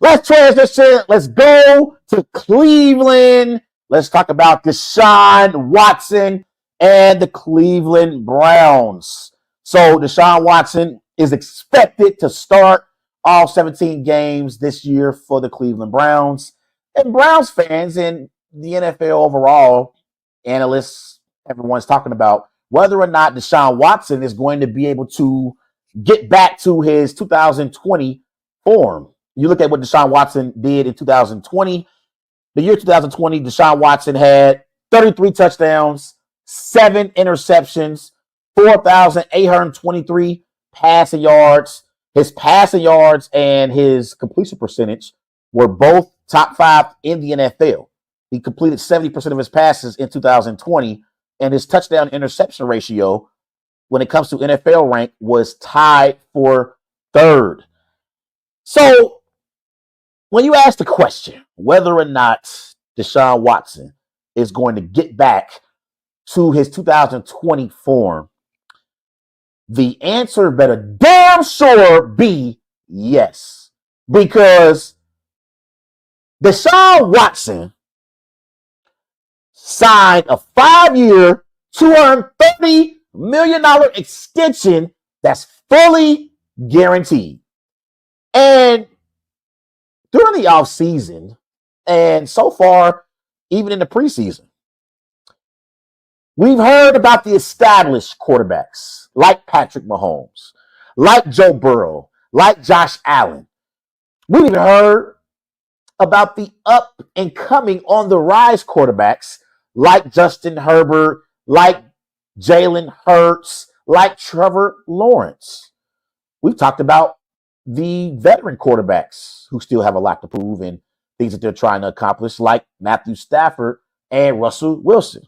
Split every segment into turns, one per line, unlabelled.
Let's transition. Let's go to Cleveland. Let's talk about DeShaun Watson and the Cleveland Browns. So DeShaun Watson is expected to start all 17 games this year for the Cleveland Browns. And Browns fans and the NFL overall, analysts, everyone's talking about whether or not DeShaun Watson is going to be able to get back to his 2020 form. You look at what DeShaun Watson did in 2020. The year 2020, DeShaun Watson had 33 touchdowns, 7 interceptions, 4,823 passing yards. His passing yards and his completion percentage were both top 5 in the NFL. He completed 70% of his passes in 2020, and his touchdown interception ratio, when it comes to NFL rank, was tied for 3rd. So when you ask the question whether or not DeShaun Watson is going to get back to his 2020 form, the answer better damn sure be yes. Because DeShaun Watson signed a 5-year, $230 million extension that's fully guaranteed. And during the offseason, and so far, even in the preseason, we've heard about the established quarterbacks like Patrick Mahomes, like Joe Burrow, like Josh Allen. We've even heard about the up and coming on the rise quarterbacks like Justin Herbert, like Jalen Hurts, like Trevor Lawrence. We've talked about the veteran quarterbacks who still have a lot to prove and things that they're trying to accomplish, like Matthew Stafford and Russell Wilson.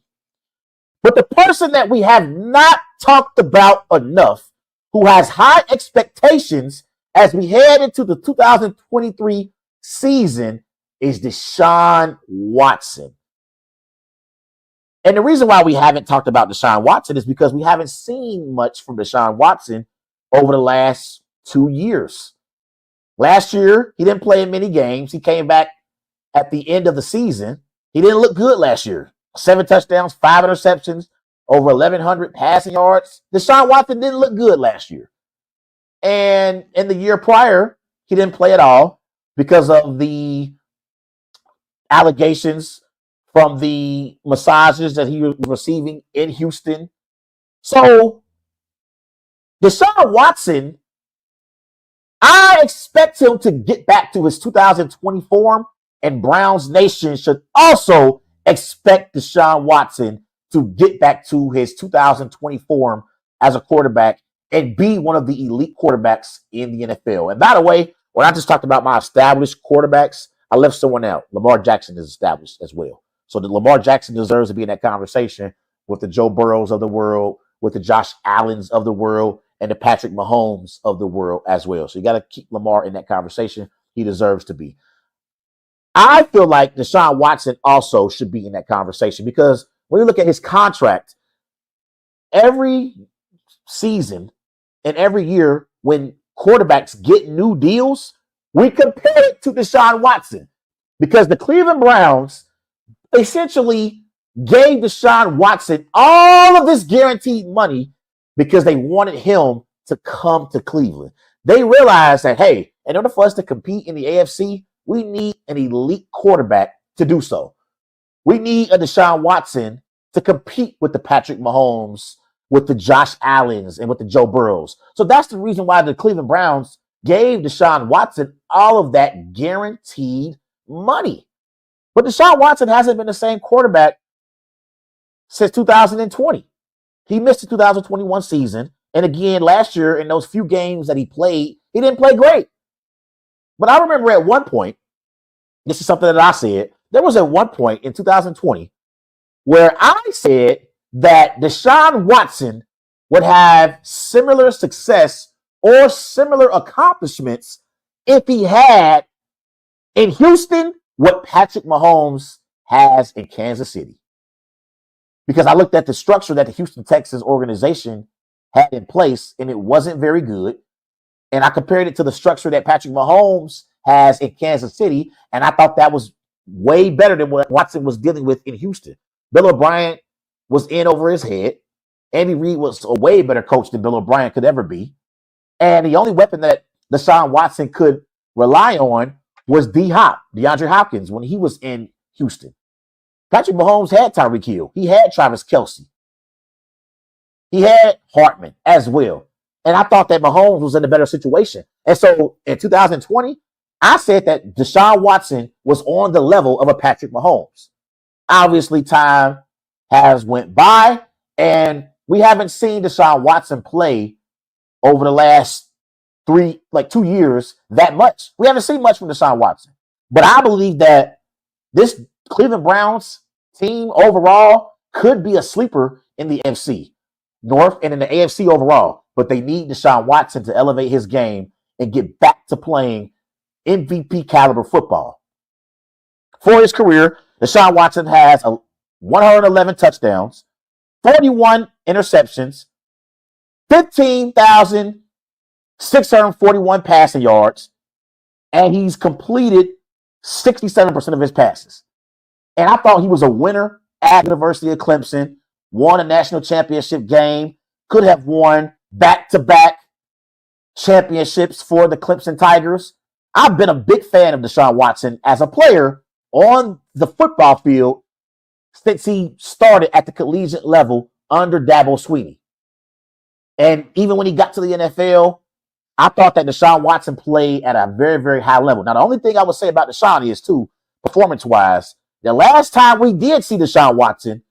But the person that we have not talked about enough, who has high expectations as we head into the 2023 season, is DeShaun Watson. And the reason why we haven't talked about DeShaun Watson is because we haven't seen much from DeShaun Watson over the last 2 years. Last year, he didn't play in many games. He came back at the end of the season. He didn't look good last year. 7 touchdowns, 5 interceptions, over 1,100 passing yards. DeShaun Watson didn't look good last year. And in the year prior, he didn't play at all because of the allegations from the massages that he was receiving in Houston. So DeShaun Watson, I expect him to get back to his 2020 form, and Browns Nation should also expect DeShaun Watson to get back to his 2020 form as a quarterback and be one of the elite quarterbacks in the NFL. And by the way, when I just talked about my established quarterbacks, I left someone out. Lamar Jackson is established as well. So the Lamar Jackson deserves to be in that conversation with the Joe Burrows of the world, with the Josh Allens of the world, and the Patrick Mahomes of the world as well. So you got to keep Lamar in that conversation. He deserves to be. I feel like DeShaun Watson also should be in that conversation because when you look at his contract, every season and every year when quarterbacks get new deals, we compare it to DeShaun Watson because the Cleveland Browns essentially gave DeShaun Watson all of this guaranteed money because they wanted him to come to Cleveland. They realized that, hey, in order for us to compete in the AFC, we need an elite quarterback to do so. We need a DeShaun Watson to compete with the Patrick Mahomes, with the Josh Allens, and with the Joe Burrows. So that's the reason why the Cleveland Browns gave DeShaun Watson all of that guaranteed money. But DeShaun Watson hasn't been the same quarterback since 2020. He missed the 2021 season. And again, last year, in those few games that he played, he didn't play great. But I remember at one point, this is something that I said, there was at one point in 2020 where I said that DeShaun Watson would have similar success or similar accomplishments if he had in Houston what Patrick Mahomes has in Kansas City. Because I looked at the structure that the Houston Texans organization had in place, and it wasn't very good. And I compared it to the structure that Patrick Mahomes has in Kansas City, and I thought that was way better than what Watson was dealing with in Houston. Bill O'Brien was in over his head. Andy Reid was a way better coach than Bill O'Brien could ever be. And the only weapon that DeShaun Watson could rely on was DeAndre Hopkins, when he was in Houston. Patrick Mahomes had Tyreek Hill. He had Travis Kelce. He had Hartman as well. And I thought that Mahomes was in a better situation. And so in 2020, I said that DeShaun Watson was on the level of a Patrick Mahomes. Obviously, time has went by, and we haven't seen DeShaun Watson play over the last 2 years that much. We haven't seen much from DeShaun Watson. But I believe that this Cleveland Browns team overall could be a sleeper in the NFC North and in the AFC overall. But they need DeShaun Watson to elevate his game and get back to playing MVP caliber football. For his career, DeShaun Watson has 111 touchdowns, 41 interceptions, 15,641 passing yards, and he's completed 67% of his passes. And I thought he was a winner at the University of Clemson, won a national championship game, could have won back-to-back championships for the Clemson Tigers. I've been a big fan of DeShaun Watson as a player on the football field since he started at the collegiate level under Dabo Swinney. And even when he got to the NFL, I thought that DeShaun Watson played at a very, very high level. Now, the only thing I would say about DeShaun is, too, performance-wise, the last time we did see DeShaun Watson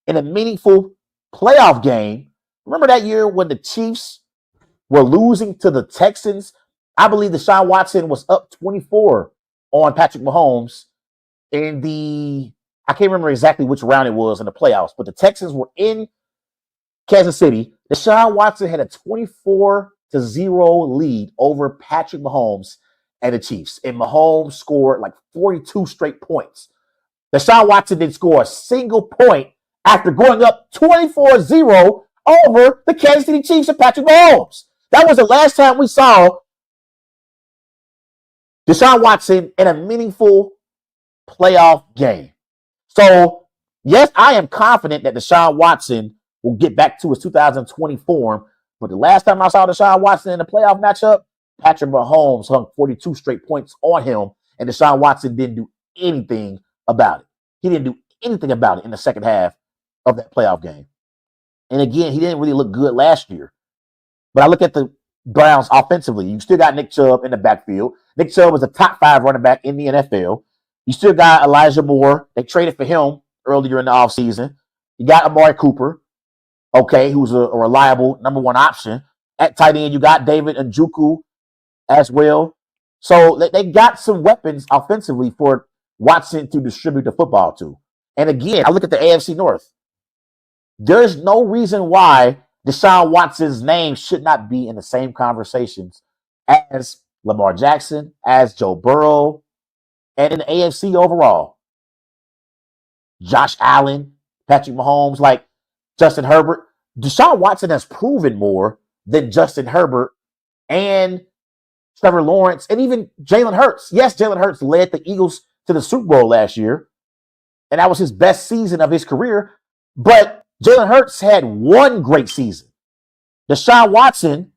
in a meaningful playoff game, remember that year when the Chiefs were losing to the Texans? I believe DeShaun Watson was up 24 on Patrick Mahomes in I can't remember exactly which round it was in the playoffs, but the Texans were in Kansas City. DeShaun Watson had a 24-0 lead over Patrick Mahomes and the Chiefs. And Mahomes scored like 42 straight points. DeShaun Watson didn't score a single point after going up 24-0 over the Kansas City Chiefs and Patrick Mahomes. That was the last time we saw DeShaun Watson in a meaningful playoff game. So, yes, I am confident that DeShaun Watson will get back to his 2020 form. But the last time I saw DeShaun Watson in a playoff matchup, Patrick Mahomes hung 42 straight points on him, and DeShaun Watson didn't do anything about it. He didn't do anything about it in the second half of that playoff game. And again, he didn't really look good last year. But I look at the Browns offensively. You still got Nick Chubb in the backfield. Nick Chubb was a top 5 running back in the NFL. You still got Elijah Moore. They traded for him earlier in the offseason. You got Amari Cooper, who's a reliable number 1 option. At tight end, you got David Njoku as well. So they got some weapons offensively for Watson to distribute the football to. And again, I look at the AFC North. There's no reason why DeShaun Watson's name should not be in the same conversations as Lamar Jackson, as Joe Burrow, and in the AFC overall. Josh Allen, Patrick Mahomes, like Justin Herbert. DeShaun Watson has proven more than Justin Herbert and Trevor Lawrence and even Jalen Hurts. Yes, Jalen Hurts led the Eagles to the Super Bowl last year, and that was his best season of his career. But Jalen Hurts had one great season. DeShaun Watson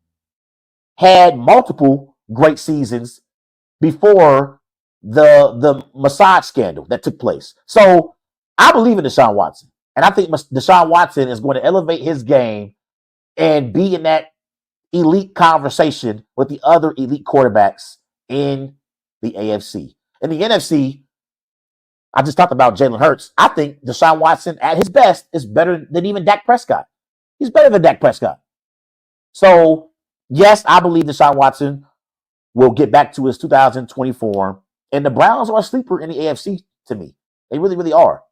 had multiple great seasons before the massage scandal that took place. So I believe in DeShaun Watson. And I think DeShaun Watson is going to elevate his game and be in that elite conversation with the other elite quarterbacks in the AFC. In the NFC, I just talked about Jalen Hurts. I think DeShaun Watson at his best is better than even Dak Prescott. He's better than Dak Prescott. So, yes, I believe DeShaun Watson will get back to his 2020 form. And the Browns are a sleeper in the AFC to me. They really, really are.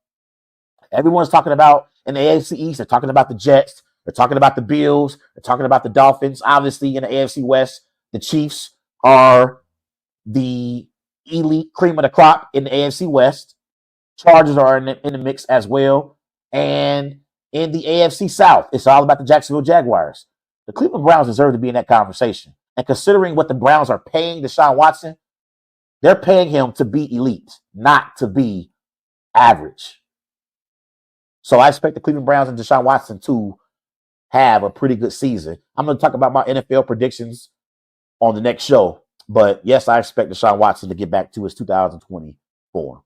Everyone's talking about in the AFC East, they're talking about the Jets, they're talking about the Bills, they're talking about the Dolphins. Obviously, in the AFC West, the Chiefs are the elite cream of the crop in the AFC West. Chargers are in the mix as well. And in the AFC South, it's all about the Jacksonville Jaguars. The Cleveland Browns deserve to be in that conversation. And considering what the Browns are paying DeShaun Watson, They're paying him to be elite, not to be average. So I expect the Cleveland Browns and DeShaun Watson to have a pretty good season. I'm going to talk about my NFL predictions on the next show. But yes, I expect DeShaun Watson to get back to his 2020 form.